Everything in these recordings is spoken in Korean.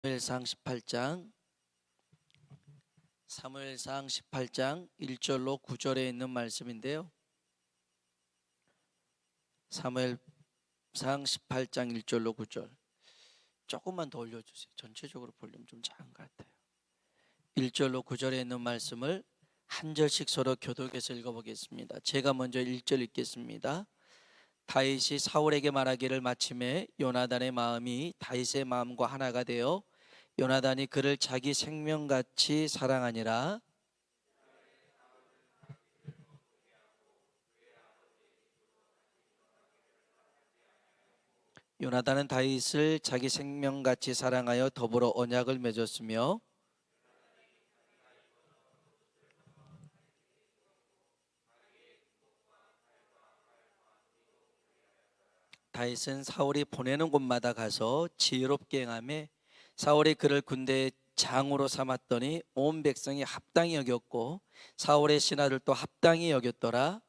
사무엘상 18장 1절로 9절에 있는 말씀인데요. 사무엘상 18장 1절로 9절 조금만 더 올려주세요. 전체적으로 볼륨 좀 작은 것 같아요. 1절로 9절에 있는 말씀을 한 절씩 서로 교독해서 읽어보겠습니다. 제가 먼저 1절 읽겠습니다. 다윗이 사울에게 말하기를 마침에 요나단의 마음이 다윗의 마음과 하나가 되어 요나단이 그를 자기 생명같이 사랑하니라. 요나단은 다윗을 자기 생명같이 사랑하여 더불어 언약을 맺었으며 다윗은 사울이 보내는 곳마다 가서 지혜롭게 행하며 사울이 그를 군대의 장으로 삼았더니 온 백성이 합당히 여겼고 사울의 신하들도 합당히 여겼더라.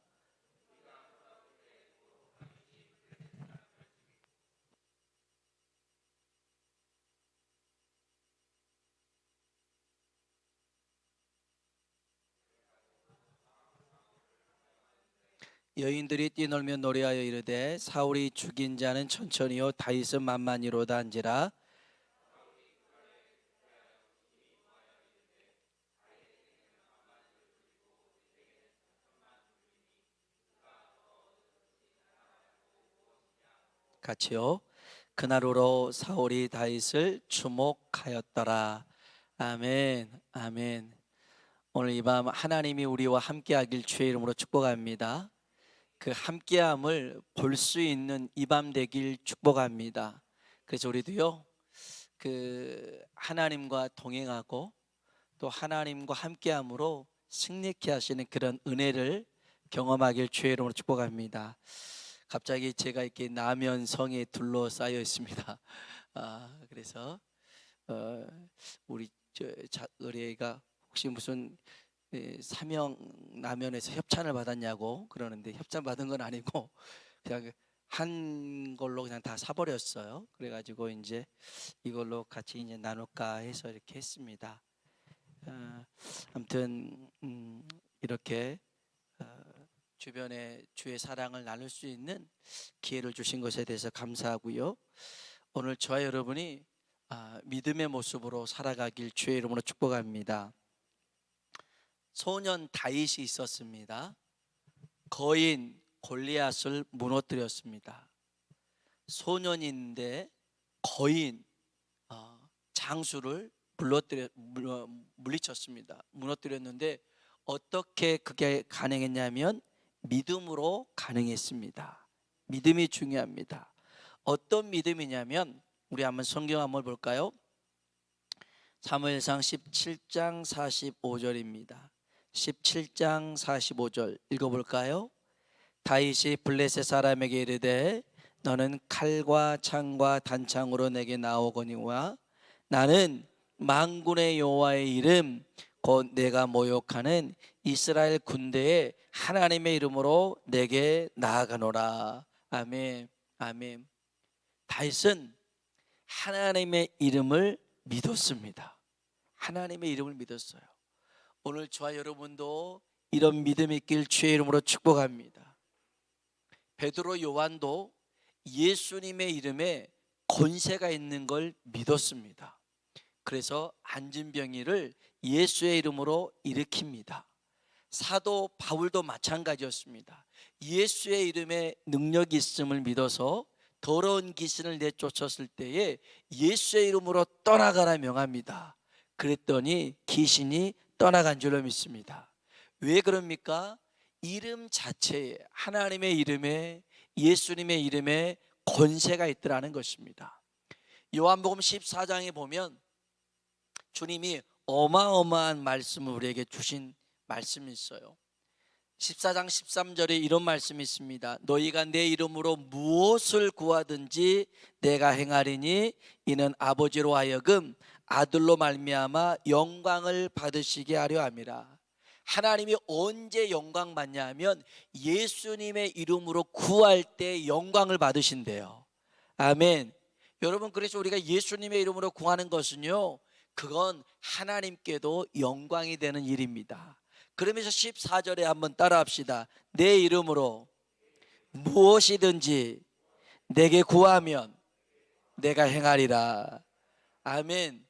여인들이 뛰놀며 노래하여 이르되 사울이 죽인 자는 천천히요 다윗은 만만히로다 한지라. 같이요. 그날으로 사울이 다윗을 주목하였더라. 아멘. 아멘. 오늘 이 밤 하나님이 우리와 함께하길 주의 이름으로 축복합니다. 그 함께함을 볼 수 있는 이 밤 되길 축복합니다. 그래서 우리도요, 그 하나님과 동행하고 또 하나님과 함께함으로 승리케 하시는 그런 은혜를 경험하길 주의 이름으로 축복합니다. 갑자기 제가 이렇게 남현성에 둘러싸여 있습니다. 그래서 우리 의뢰가 혹시 무슨 사명 남현에서 협찬을 받았냐고 그러는데 협찬 받은 건 아니고 그냥 한 걸로 그냥 다 사버렸어요. 그래가지고 이제 이걸로 같이 이제 나눌까 해서 이렇게 했습니다. 아무튼 이렇게 주변에 주의 사랑을 나눌 수 있는 기회를 주신 것에 대해서 감사하고요. 오늘 저와 여러분이 믿음의 모습으로 살아가길 주의 이름으로 축복합니다. 소년 다윗이 있었습니다. 거인 골리앗을 무너뜨렸습니다. 소년인데 거인 장수를 물리쳤습니다. 무너뜨렸는데 어떻게 그게 가능했냐면 믿음으로 가능했습니다. 믿음이 중요합니다. 어떤 믿음이냐면 우리 한번 성경 한번 볼까요? 사무엘상 17장 45절입니다. 17장 45절 읽어볼까요? 다윗이 블레셋 사람에게 이르되 너는 칼과 창과 단창으로 내게 나오거니와 나는 만군의 여호와의 이름 곧 내가 모욕하는 이스라엘 군대의 하나님의 이름으로 내게 나아가노라. 아멘. 아멘. 다윗은 하나님의 이름을 믿었습니다. 하나님의 이름을 믿었어요. 오늘 저와 여러분도 이런 믿음이 있길 주의 이름으로 축복합니다. 베드로 요한도 예수님의 이름에 권세가 있는 걸 믿었습니다. 그래서 안진병이를 예수의 이름으로 일으킵니다. 사도 바울도 마찬가지였습니다. 예수의 이름에 능력이 있음을 믿어서 더러운 귀신을 내쫓았을 때에 예수의 이름으로 떠나가라 명합니다. 그랬더니 귀신이 떠나간 줄로 믿습니다. 왜 그럽니까? 이름 자체에, 하나님의 이름에, 예수님의 이름에 권세가 있더라는 것입니다. 요한복음 14장에 보면 주님이 어마어마한 말씀을 우리에게 주신 말씀이 있어요. 14장 13절에 이런 말씀이 있습니다. 너희가 내 이름으로 무엇을 구하든지 내가 행하리니 이는 아버지로 하여금 아들로 말미암아 영광을 받으시게 하려 함이라. 하나님이 언제 영광 받냐 하면 예수님의 이름으로 구할 때 영광을 받으신대요. 아멘. 여러분, 그래서 우리가 예수님의 이름으로 구하는 것은요, 그건 하나님께도 영광이 되는 일입니다. 그러면서 14절에 한번 따라합시다. 내 이름으로 무엇이든지 내게 구하면 내가 행하리라. 아멘.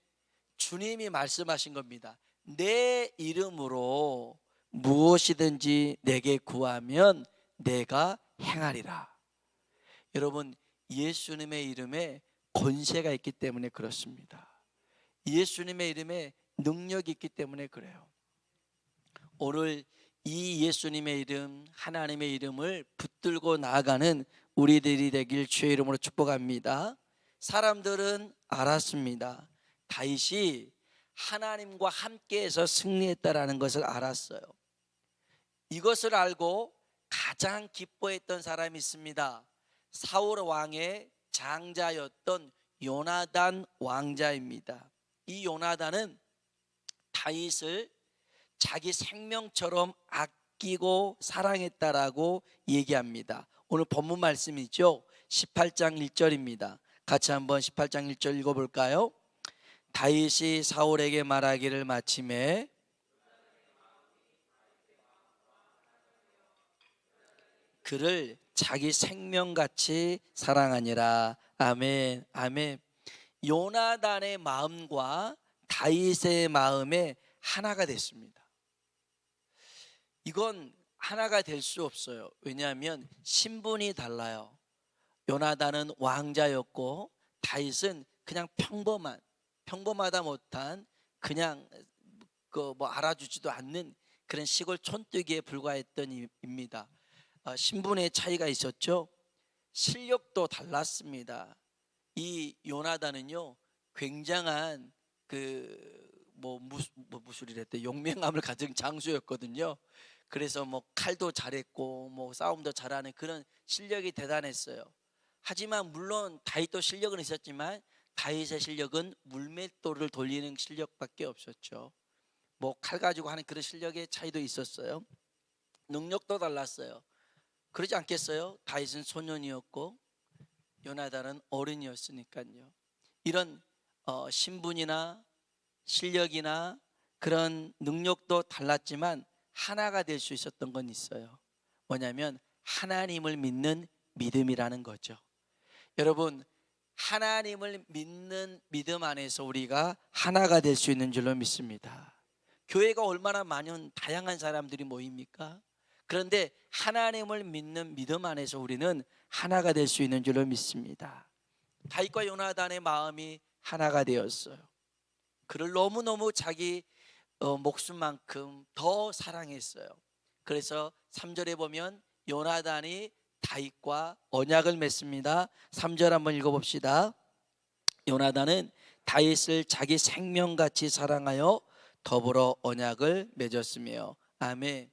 주님이 말씀하신 겁니다. 내 이름으로 무엇이든지 내게 구하면 내가 행하리라. 여러분, 예수님의 이름에 권세가 있기 때문에 그렇습니다. 예수님의 이름에 능력이 있기 때문에 그래요. 오늘 이 예수님의 이름, 하나님의 이름을 붙들고 나아가는 우리들이 되길 주의 이름으로 축복합니다. 사람들은 알았습니다. 다윗이 하나님과 함께해서 승리했다라는 것을 알았어요. 이것을 알고 가장 기뻐했던 사람이 있습니다. 사울 왕의 장자였던 요나단 왕자입니다. 이 요나단은 다윗을 자기 생명처럼 아끼고 사랑했다라고 얘기합니다. 오늘 본문 말씀이죠. 18장 1절입니다. 같이 한번 18장 1절 읽어볼까요? 다윗이 사울에게 말하기를 마침에 그를 자기 생명같이 사랑하니라. 아멘, 아멘. 요나단의 마음과 다윗의 마음에 하나가 됐습니다. 이건 하나가 될 수 없어요. 왜냐하면 신분이 달라요. 요나단은 왕자였고 다윗은 그냥 평범하다 못한 그냥 알아주지도 않는 그런 시골 촌뜨기에 불과했던 입니다. 신분의 차이가 있었죠. 실력도 달랐습니다. 이 요나단은요, 굉장한 무술이랬대 용맹함을 가진 장수였거든요. 그래서 칼도 잘했고 싸움도 잘하는 그런 실력이 대단했어요. 하지만 물론 다윗도 실력은 있었지만 다윗의 실력은 물맷돌을 돌리는 실력밖에 없었죠. 칼 가지고 하는 그런 실력의 차이도 있었어요. 능력도 달랐어요. 그러지 않겠어요? 다윗은 소년이었고 요나단은 어른이었으니까요. 이런 신분이나 실력이나 그런 능력도 달랐지만 하나가 될 수 있었던 건 있어요. 뭐냐면 하나님을 믿는 믿음이라는 거죠. 여러분, 하나님을 믿는 믿음 안에서 우리가 하나가 될 수 있는 줄로 믿습니다. 교회가 얼마나 많은 다양한 사람들이 모입니까? 그런데 하나님을 믿는 믿음 안에서 우리는 하나가 될 수 있는 줄로 믿습니다. 다윗과 요나단의 마음이 하나가 되었어요. 그를 너무너무 자기 목숨만큼 더 사랑했어요. 그래서 3절에 보면 요나단이 다윗과 언약을 맺습니다. 3절 한번 읽어봅시다. 요나단은 다윗을 자기 생명같이 사랑하여 더불어 언약을 맺었으며. 아멘.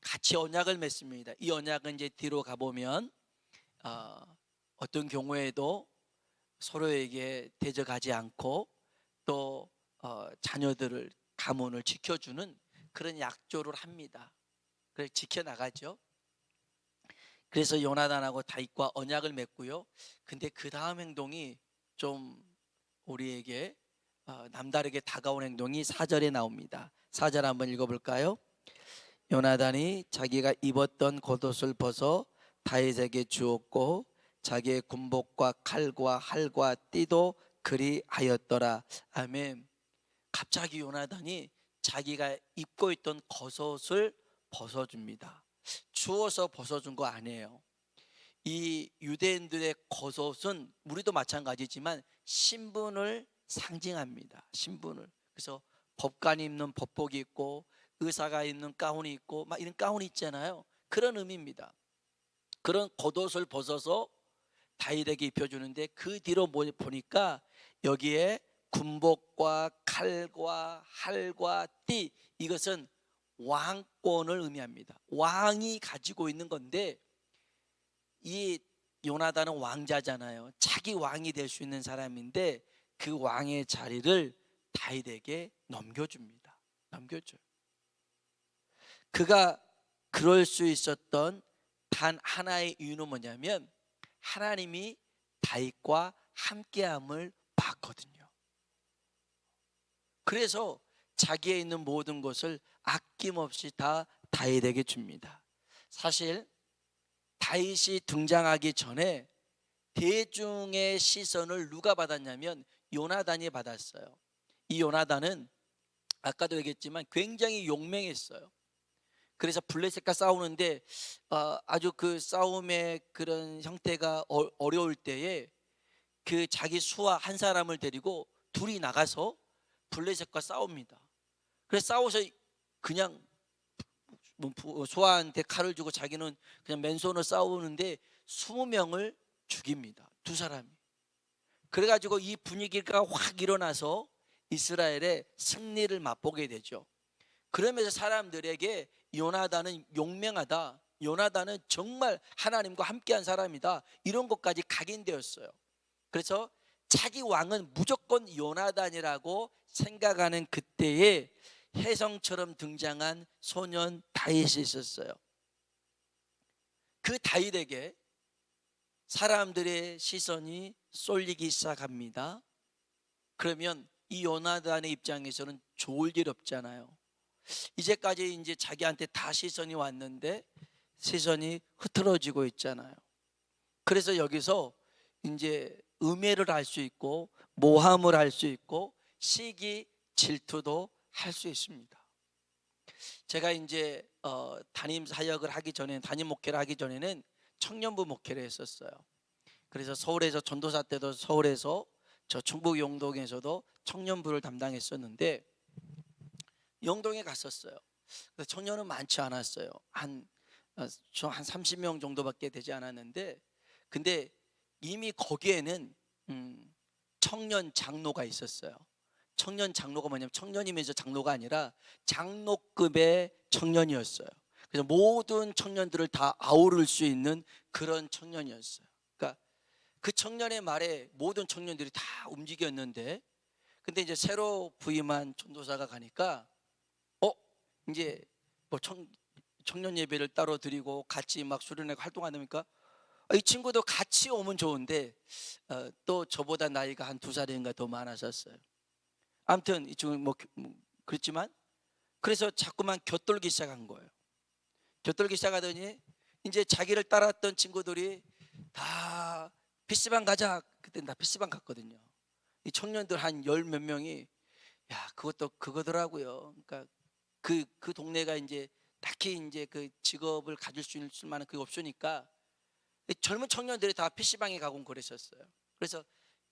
같이 언약을 맺습니다. 이 언약은 이제 뒤로 가보면 어떤 경우에도 서로에게 대적하지 않고 또 자녀들을 가문을 지켜주는 그런 약조를 합니다. 그래서 지켜나가죠. 그래서 요나단하고 다윗과 언약을 맺고요. 근데 그 다음 행동이 좀 우리에게 남다르게 다가온 행동이 4절에 나옵니다. 4절 한번 읽어볼까요? 요나단이 자기가 입었던 겉옷을 벗어 다윗에게 주었고 자기의 군복과 칼과 활과 띠도 그리하였더라. 아멘. 갑자기 요나단이 자기가 입고 있던 겉옷을 벗어줍니다. 주워서 벗어준 거 아니에요. 이 유대인들의 겉옷은 우리도 마찬가지지만 신분을 상징합니다. 신분을. 그래서 법관이 입는 법복이 있고 의사가 입는 가운이 있고 이런 가운이 있잖아요. 그런 의미입니다. 그런 겉옷을 벗어서 다윗에게 입혀주는데 그 뒤로 보니까 여기에 군복과 칼과 활과 띠, 이것은 왕권을 의미합니다. 왕이 가지고 있는 건데 이 요나단은 왕자잖아요. 자기 왕이 될 수 있는 사람인데 그 왕의 자리를 다윗에게 넘겨줍니다. 넘겨줘요. 그가 그럴 수 있었던 단 하나의 이유는 뭐냐면 하나님이 다윗과 함께함을 봤거든요. 그래서 자기에 있는 모든 것을 아낌없이 다 다윗에게 줍니다. 사실 다윗이 등장하기 전에 대중의 시선을 누가 받았냐면 요나단이 받았어요. 이 요나단은 아까도 얘기했지만 굉장히 용맹했어요. 그래서 블레셋과 싸우는데 아주 그 싸움의 그런 형태가 어려울 때에 그 자기 수하 한 사람을 데리고 둘이 나가서 블레셋과 싸웁니다. 그래서 싸워서 그냥 수하한테 칼을 주고 자기는 그냥 맨손으로 싸우는데 20명을 죽입니다. 두 사람이. 그래가지고 이 분위기가 확 일어나서 이스라엘의 승리를 맛보게 되죠. 그러면서 사람들에게 요나단은 용맹하다, 요나단은 정말 하나님과 함께한 사람이다, 이런 것까지 각인되었어요. 그래서 자기 왕은 무조건 요나단이라고 생각하는 그때에 혜성처럼 등장한 소년 다윗이 있었어요. 그 다윗에게 사람들의 시선이 쏠리기 시작합니다. 그러면 이 요나단의 입장에서는 좋을 일 없잖아요. 이제까지 이제 자기한테 다 시선이 왔는데 시선이 흐트러지고 있잖아요. 그래서 여기서 이제 음해를 할 수 있고 모함을 할 수 있고 시기 질투도 할 수 있습니다. 제가 이제 담임 사역을 하기 전에, 담임 목회를 하기 전에는 청년부 목회를 했었어요. 그래서 서울에서 전도사 때도 서울에서 저 충북 영동에서도 청년부를 담당했었는데 영동에 갔었어요. 그래서 청년은 많지 않았어요. 한 30명 정도밖에 되지 않았는데, 근데 이미 거기에는 청년 장로가 있었어요. 청년 장로가 뭐냐면 청년이면서 장로가 아니라 장로급의 청년이었어요. 그래서 모든 청년들을 다 아우를 수 있는 그런 청년이었어요. 그러니까 그 청년의 말에 모든 청년들이 다 움직였는데, 근데 이제 새로 부임한 전도사가 가니까 이제 뭐 청년 예배를 따로 드리고 같이 막 수련회 활동하니까 이 친구도 같이 오면 좋은데 또 저보다 나이가 한 2살인가 더 많았었어요. 아무튼 이 친구 뭐 그렇지만 그래서 자꾸만 곁돌기 시작한 거예요. 곁돌기 시작하더니 이제 자기를 따랐던 친구들이 다 PC방 가자. 그때 나 PC방 갔거든요. 이 청년들 한 열 몇 명이 야 그것도 그거더라고요. 그러니까 그 동네가 이제 딱히 이제 그 직업을 가질 수 있을 만한 그게 없으니까 젊은 청년들이 다 PC방에 가고 그랬었어요. 그래서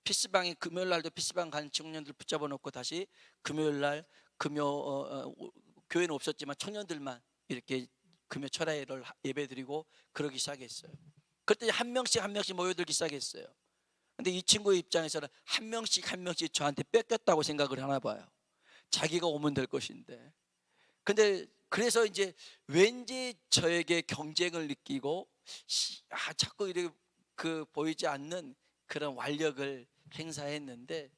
PC방에 금요일 날도 PC방 가는 청년들 붙잡아 놓고 다시 금요일 날 교회는 없었지만 청년들만 이렇게 금요 철야를 예배드리고 그러기 시작했어요. 그랬더니 한 명씩 한 명씩 모여들기 시작했어요. 근데 이 친구의 입장에서는 한 명씩 한 명씩 저한테 뺏겼다고 생각을 하나 봐요. 자기가 오면 될 것인데. 근데 그래서 이제 왠지 저에게 경쟁을 느끼고 자꾸 이렇게 보이지 않는 그런 완력을 행사했는데,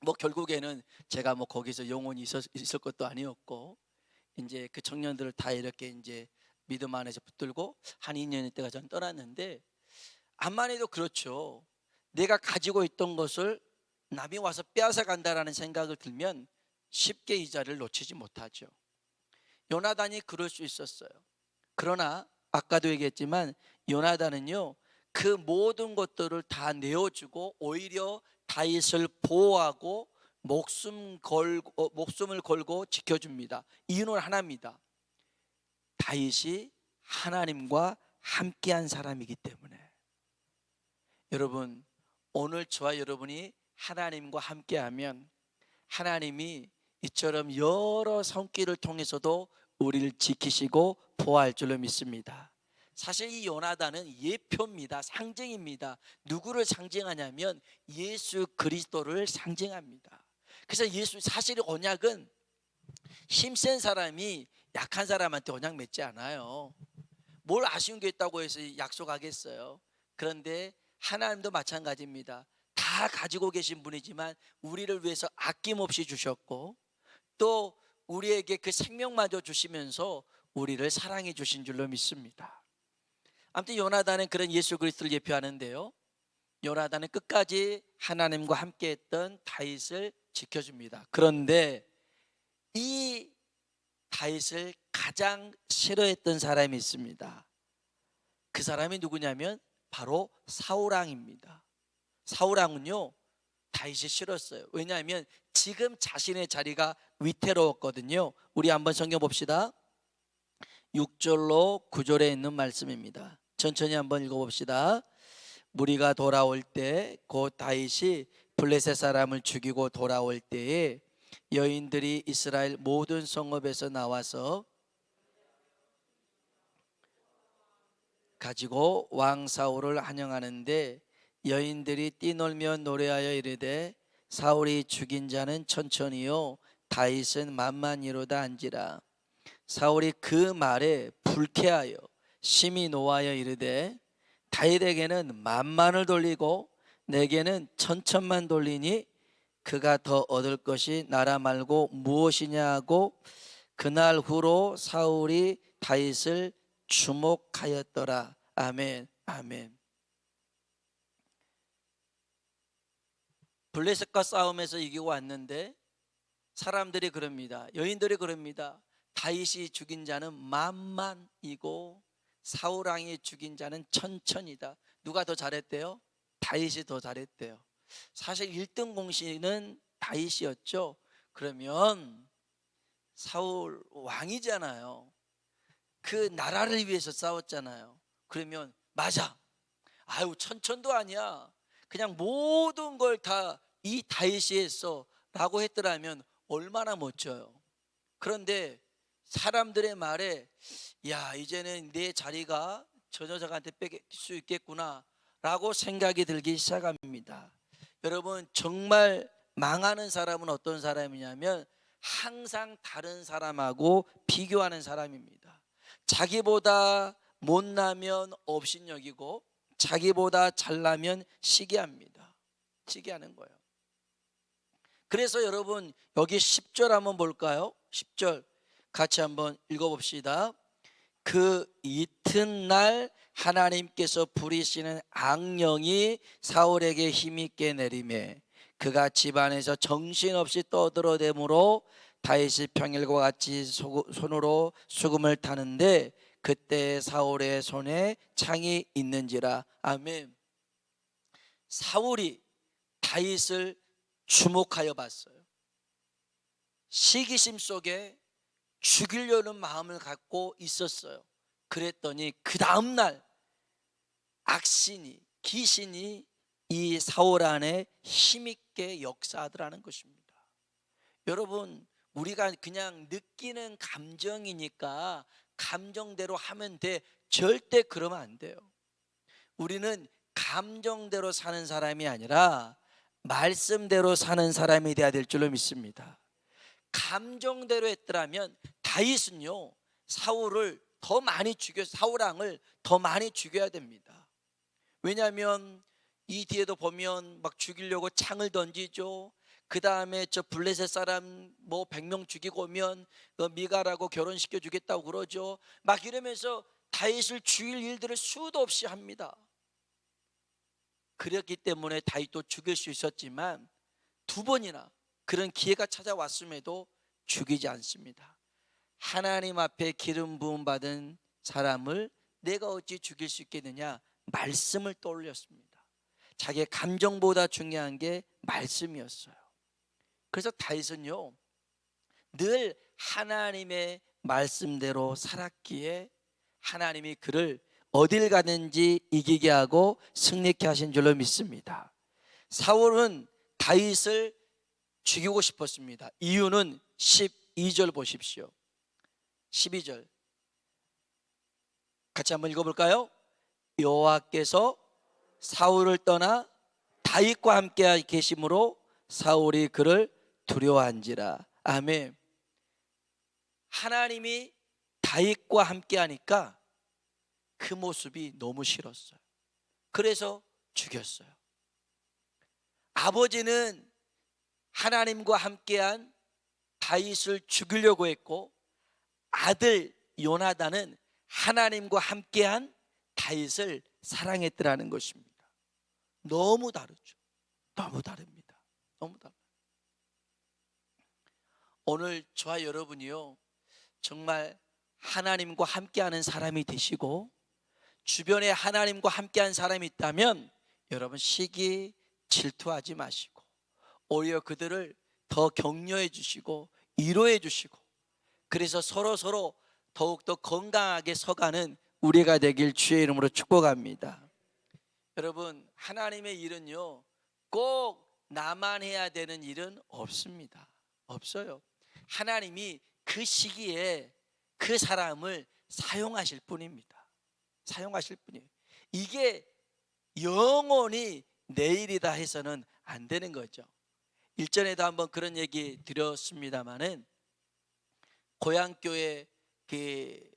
뭐 결국에는 제가 뭐 거기서 영원히 있을 것도 아니었고, 이제 그 청년들을 다 이렇게 이제 믿음 안에서 붙들고 한 2년 있다가 전 떠났는데, 암만 해도 그렇죠. 내가 가지고 있던 것을 남이 와서 빼앗아 간다라는 생각을 들면 쉽게 이 자리를 놓치지 못하죠. 요나단이 그럴 수 있었어요. 그러나 아까도 얘기했지만 요나단은요 그 모든 것들을 다 내어주고 오히려 다윗을 보호하고 목숨을 걸고 지켜줍니다. 이유는 하나입니다. 다윗이 하나님과 함께한 사람이기 때문에. 여러분, 오늘 저와 여러분이 하나님과 함께하면 하나님이 이처럼 여러 손길을 통해서도 우리를 지키시고 보호할 줄로 믿습니다. 사실 이 요나단은 예표입니다. 상징입니다. 누구를 상징하냐면 예수 그리스도를 상징합니다. 그래서 사실 언약은 힘센 사람이 약한 사람한테 언약 맺지 않아요. 뭘 아쉬운 게 있다고 해서 약속하겠어요. 그런데 하나님도 마찬가지입니다. 다 가지고 계신 분이지만 우리를 위해서 아낌없이 주셨고 또 우리에게 그 생명마저 주시면서 우리를 사랑해 주신 줄로 믿습니다. 아무튼 요나단은 그런 예수 그리스도를 예표하는데요, 요나단은 끝까지 하나님과 함께했던 다윗을 지켜줍니다. 그런데 이 다윗을 가장 싫어했던 사람이 있습니다. 그 사람이 누구냐면 바로 사울왕입니다. 사울왕은요 다윗이 싫었어요. 왜냐하면 지금 자신의 자리가 위태로웠거든요. 우리 한번 성경 봅시다. 6절로 9절에 있는 말씀입니다. 천천히 한번 읽어봅시다. 무리가 돌아올 때 곧 다윗이 블레셋 사람을 죽이고 돌아올 때에 여인들이 이스라엘 모든 성읍에서 나와서 가지고 왕 사울을 환영하는데 여인들이 뛰놀며 노래하여 이르되 사울이 죽인 자는 천천히요 다윗은 만만히로다 한지라. 사울이 그 말에 불쾌하여 심히 노하여 이르되 다윗에게는 만만을 돌리고 내게는 천천만 돌리니 그가 더 얻을 것이 나라 말고 무엇이냐 하고 그날 후로 사울이 다윗을 주목하였더라. 아멘, 아멘. 블레셋과 싸움에서 이기고 왔는데 사람들이 그럽니다. 여인들이 그럽니다. 다윗이 죽인 자는 만만이고 사울왕이 죽인 자는 천천이다. 누가 더 잘했대요? 다윗이 더 잘했대요. 사실 1등 공신은 다윗이었죠. 그러면 사울 왕이잖아요. 그 나라를 위해서 싸웠잖아요. 그러면 맞아. 아유 천천도 아니야. 그냥 모든 걸 다 이 다윗이 했어 라고 했더라면 얼마나 멋져요. 그런데 사람들의 말에 야 이제는 내 자리가 저 여자한테 뺏길 수 있겠구나 라고 생각이 들기 시작합니다. 여러분 정말 망하는 사람은 어떤 사람이냐면 항상 다른 사람하고 비교하는 사람입니다. 자기보다 못나면 업신여기고 자기보다 잘나면 시기합니다. 시기하는 거예요. 그래서 여러분 여기 10절 한번 볼까요? 10절 같이 한번 읽어봅시다. 그 이튿날 하나님께서 부리시는 악령이 사울에게 힘있게 내리매 그가 집안에서 정신없이 떠들어대므로 다윗이 평일과 같이 손으로 수금을 타는데 그때 사울의 손에 창이 있는지라. 아멘. 사울이 다윗을 주목하여 봤어요. 시기심 속에 죽이려는 마음을 갖고 있었어요. 그랬더니 그 다음날 악신이 귀신이 이 사울 안에 힘있게 역사하더라는 것입니다. 여러분 우리가 그냥 느끼는 감정이니까 감정대로 하면 돼. 절대 그러면 안 돼요. 우리는 감정대로 사는 사람이 아니라 말씀대로 사는 사람이 되어야 될 줄로 믿습니다. 감정대로 했더라면 다윗은요 사울을 더 많이 죽여 사울왕을 더 많이 죽여야 됩니다. 왜냐하면 이 뒤에도 보면 막 죽이려고 창을 던지죠. 그 다음에 저 블레셋 사람 뭐 100명 죽이고 오면 미갈하고 결혼시켜 주겠다고 그러죠. 막 이러면서 다윗을 죽일 일들을 수도 없이 합니다. 그렇기 때문에 다윗도 죽일 수 있었지만 2번이나 그런 기회가 찾아왔음에도 죽이지 않습니다. 하나님 앞에 기름 부음 받은 사람을 내가 어찌 죽일 수 있겠느냐? 말씀을 떠올렸습니다. 자기의 감정보다 중요한 게 말씀이었어요. 그래서 다윗은요 늘 하나님의 말씀대로 살았기에 하나님이 그를 어딜 가든지 이기게 하고 승리케 하신 줄로 믿습니다. 사울은 다윗을 죽이고 싶었습니다. 이유는 12절 보십시오. 12절 같이 한번 읽어볼까요? 여호와께서 사울을 떠나 다윗과 함께 계심으로 사울이 그를 두려워한지라. 아멘. 하나님이 다윗과 함께 하니까 그 모습이 너무 싫었어요. 그래서 죽였어요. 아버지는 하나님과 함께한 다윗을 죽이려고 했고 아들 요나단은 하나님과 함께한 다윗을 사랑했더라는 것입니다. 너무 다르죠. 너무 다릅니다. 너무 달라요. 오늘 저와 여러분이요, 정말 하나님과 함께하는 사람이 되시고 주변에 하나님과 함께한 사람이 있다면 여러분 시기 질투하지 마시고 오히려 그들을 더 격려해 주시고 위로해 주시고, 그래서 서로 더욱더 건강하게 서가는 우리가 되길 주의 이름으로 축복합니다. 여러분, 하나님의 일은요, 꼭 나만 해야 되는 일은 없습니다. 없어요. 하나님이 그 시기에 그 사람을 사용하실 뿐입니다. 사용하실 뿐이에요. 이게 영원히 내일이다 해서는 안 되는 거죠. 일전에도 한번 그런 얘기 드렸습니다마는, 고향교회 그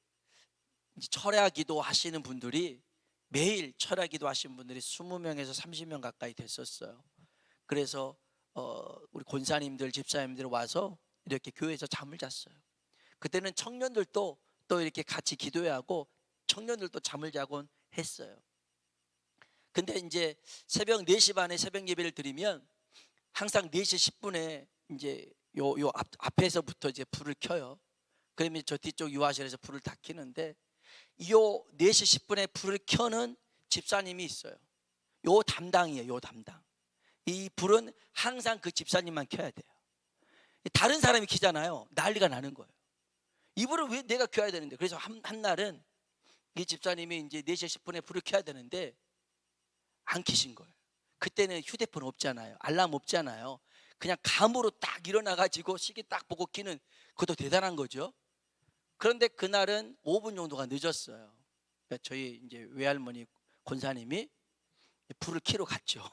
철야 기도 하시는 분들이, 매일 철야 기도 하시는 분들이 20명에서 30명 가까이 됐었어요. 그래서 우리 권사님들, 집사님들 와서 이렇게 교회에서 잠을 잤어요. 그때는 청년들도 또 이렇게 같이 기도해야 하고 청년들도 잠을 자곤 했어요. 근데 이제 새벽 4시 반에 새벽 예배를 드리면 항상 4시 10분에 이제 요 앞에서부터 이제 불을 켜요. 그러면 저 뒤쪽 유아실에서 불을 다 켜는데, 요 4시 10분에 불을 켜는 집사님이 있어요. 요 담당이에요. 요 담당. 이 불은 항상 그 집사님만 켜야 돼요. 다른 사람이 켜잖아요. 난리가 나는 거예요. 이 불을 왜 내가 켜야 되는데. 그래서 한 날은 이 집사님이 이제 4시 10분에 불을 켜야 되는데 안 켜신 거예요. 그때는 휴대폰 없잖아요. 알람 없잖아요. 그냥 감으로 딱 일어나가지고 시계 딱 보고 켜는, 그것도 대단한 거죠. 그런데 그날은 5분 정도가 늦었어요. 그러니까 저희 이제 외할머니 권사님이 불을 켜러 갔죠.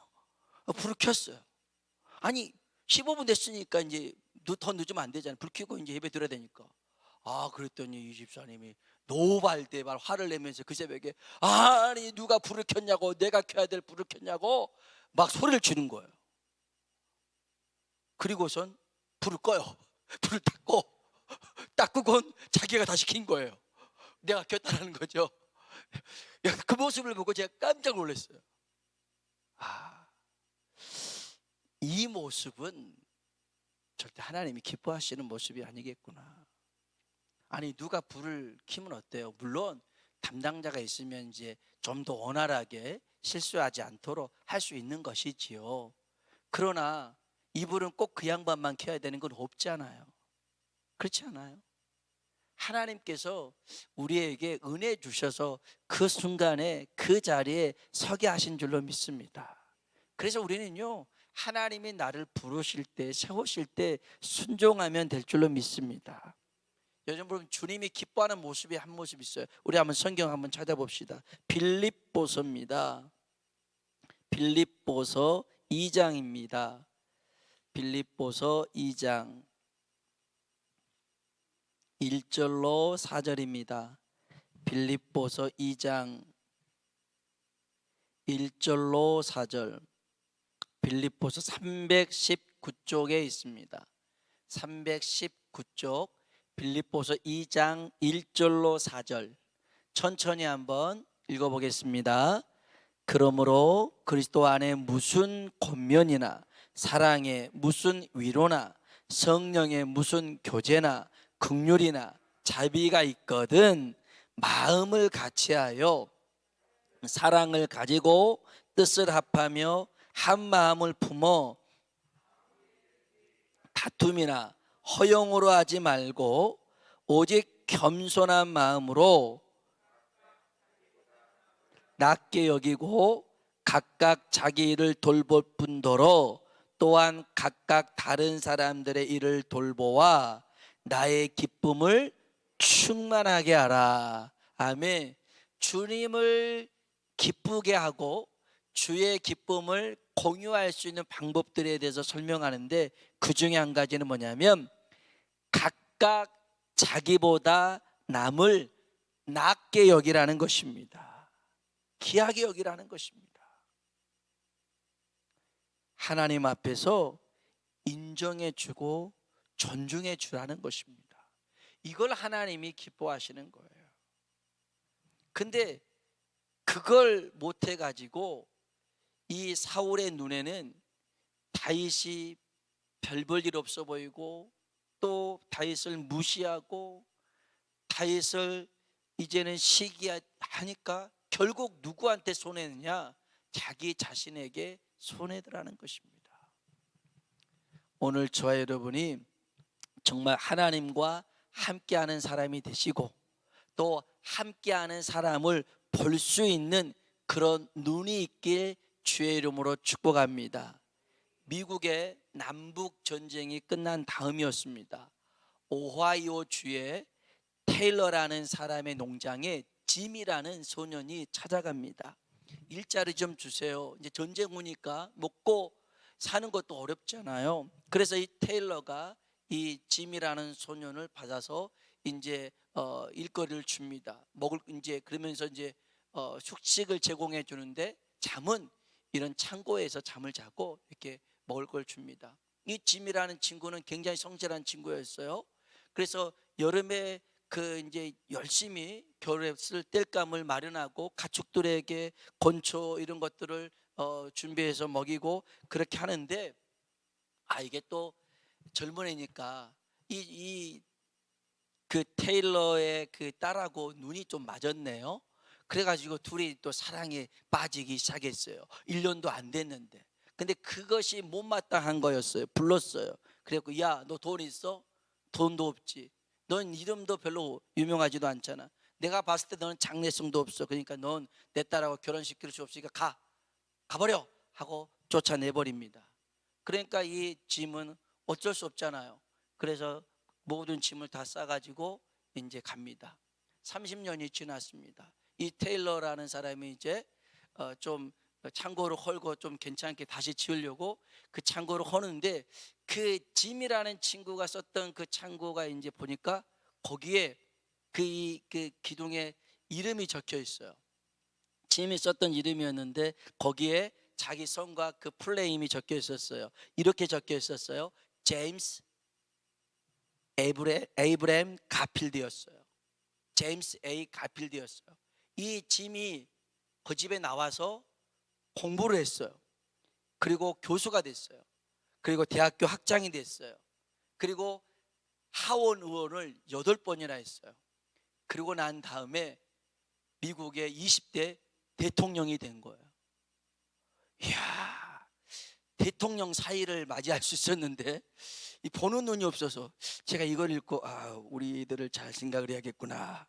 불을 켰어요. 아니 15분 됐으니까 이제 더 늦으면 안 되잖아요. 불 켜고 이제 예배 드려야 되니까. 그랬더니 이 집사님이 노발대발 화를 내면서 그 새벽에, 아니 누가 불을 켰냐고, 내가 켜야 될 불을 켰냐고 막 소리를 지르는 거예요. 그리고선 불을 꺼요. 불을 딱 끄곤 자기가 다시 킨 거예요. 내가 켰다라는 거죠. 그 모습을 보고 제가 깜짝 놀랐어요. 이 모습은 절대 하나님이 기뻐하시는 모습이 아니겠구나. 아니 누가 불을 켜면 어때요? 물론 담당자가 있으면 이제 좀 더 원활하게 실수하지 않도록 할 수 있는 것이지요. 그러나 이 불은 꼭 그 양반만 켜야 되는 건 없잖아요. 그렇지 않아요? 하나님께서 우리에게 은혜 주셔서 그 순간에 그 자리에 서게 하신 줄로 믿습니다. 그래서 우리는요, 하나님이 나를 부르실 때, 세우실 때 순종하면 될 줄로 믿습니다. 요즘 보면 주님이 기뻐하는 모습이 한 모습 있어요. 우리 한번 성경 한번 찾아봅시다. 빌립보서입니다. 빌립보서 2장입니다. 빌립보서 2장 1절로 4절입니다. 빌립보서 2장 1절로 4절. 빌립보서 319쪽에 있습니다. 319쪽 빌립보서 2장 1절로 4절. 천천히 한번 읽어보겠습니다. 그러므로 그리스도 안에 무슨 권면이나 사랑에 무슨 위로나 성령의 무슨 교제나 긍휼이나 자비가 있거든 마음을 같이하여 사랑을 가지고 뜻을 합하며 한 마음을 품어 다툼이나 허용으로 하지 말고 오직 겸손한 마음으로 낮게 여기고 각각 자기 일을 돌볼 뿐더러 또한 각각 다른 사람들의 일을 돌보아 나의 기쁨을 충만하게 하라. 아멘. 주님을 기쁘게 하고 주의 기쁨을 공유할 수 있는 방법들에 대해서 설명하는데, 그 중에 한 가지는 뭐냐면 각각 자기보다 남을 낮게 여기라는 것입니다. 귀하게 여기라는 것입니다. 하나님 앞에서 인정해 주고 존중해 주라는 것입니다. 이걸 하나님이 기뻐하시는 거예요. 근데 그걸 못해 가지고 이 사울의 눈에는 다윗이 별 볼 일 없어 보이고 또 다윗을 무시하고 다윗을 이제는 시기하니까 결국 누구한테 손해느냐? 자기 자신에게 손해더라는 것입니다. 오늘 저와 여러분이 정말 하나님과 함께하는 사람이 되시고 또 함께하는 사람을 볼 수 있는 그런 눈이 있길 주의 이름으로 축복합니다. 미국의 남북 전쟁이 끝난 다음이었습니다. 오하이오 주의 테일러라는 사람의 농장에 짐이라는 소년이 찾아갑니다. 일자리 좀 주세요. 이제 전쟁 오니까 먹고 사는 것도 어렵잖아요. 그래서 이 테일러가 이 짐이라는 소년을 받아서 이제 일거리를 줍니다. 먹을 이제 그러면서 이제 숙식을 제공해 주는데 잠은 이런 창고에서 잠을 자고 이렇게 먹을 걸 줍니다. 이 짐이라는 친구는 굉장히 성실한 친구였어요. 그래서 여름에 그 이제 열심히 겨울에 쓸 땔감을 마련하고 가축들에게 건초 이런 것들을 준비해서 먹이고 그렇게 하는데 이게 또 젊은 애니까 이 그 테일러의 그 딸하고 눈이 좀 맞았네요. 그래가지고 둘이 또 사랑에 빠지기 시작했어요. 1년도 안 됐는데. 근데 그것이 못마땅한 거였어요. 불렀어요. 그래갖고 야, 너 돈 있어? 돈도 없지. 넌 이름도 별로 유명하지도 않잖아. 내가 봤을 때 너는 장래성도 없어. 그러니까 넌 내 딸하고 결혼시킬 수 없으니까 가버려 하고 쫓아내버립니다. 그러니까 이 짐은 어쩔 수 없잖아요. 그래서 모든 짐을 다 싸가지고 이제 갑니다. 30년이 지났습니다. 이 테일러라는 사람이 이제 좀 창고를 헐고 좀 괜찮게 다시 지으려고 그 창고를 허는데 그 짐이라는 친구가 썼던 그 창고가 이제 보니까 거기에 그 기둥에 이름이 적혀 있어요. 짐이 썼던 이름이었는데 거기에 자기 성과 그 플레임이 적혀 있었어요. 이렇게 적혀 있었어요. 제임스 에이브램 가필드였어요. 제임스 A 가필드였어요. 이 짐이 그 집에 나와서 공부를 했어요. 그리고 교수가 됐어요. 그리고 대학교 학장이 됐어요. 그리고 하원 의원을 8번이나 했어요. 그리고 난 다음에 미국의 20대 대통령이 된 거예요. 이야, 대통령 사위를 맞이할 수 있었는데 이 보는 눈이 없어서 제가 이걸 읽고 우리들을 잘 생각을 해야겠구나,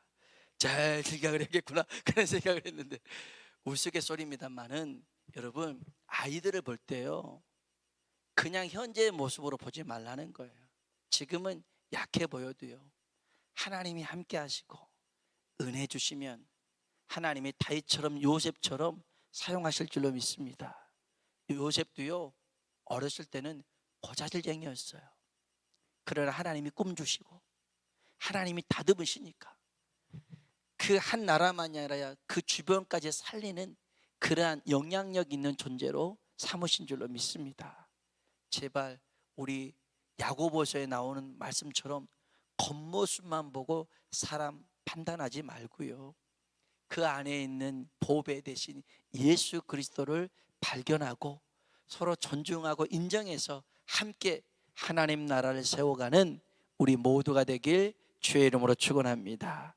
잘 생각을 해야겠구나 그런 생각을 했는데 우스갯소리입니다만은 여러분, 아이들을 볼 때요 그냥 현재의 모습으로 보지 말라는 거예요. 지금은 약해 보여도요 하나님이 함께 하시고 은혜 주시면 하나님이 다윗처럼 요셉처럼 사용하실 줄로 믿습니다. 요셉도요 어렸을 때는 고자질쟁이였어요. 그러나 하나님이 꿈 주시고 하나님이 다듬으시니까 그 한 나라만이 아니라 그 주변까지 살리는 그러한 영향력 있는 존재로 삼으신 줄로 믿습니다. 제발 우리 야고보서에 나오는 말씀처럼 겉모습만 보고 사람 판단하지 말고요 그 안에 있는 보배 대신 예수 그리스도를 발견하고 서로 존중하고 인정해서 함께 하나님 나라를 세워가는 우리 모두가 되길 주의 이름으로 축원합니다.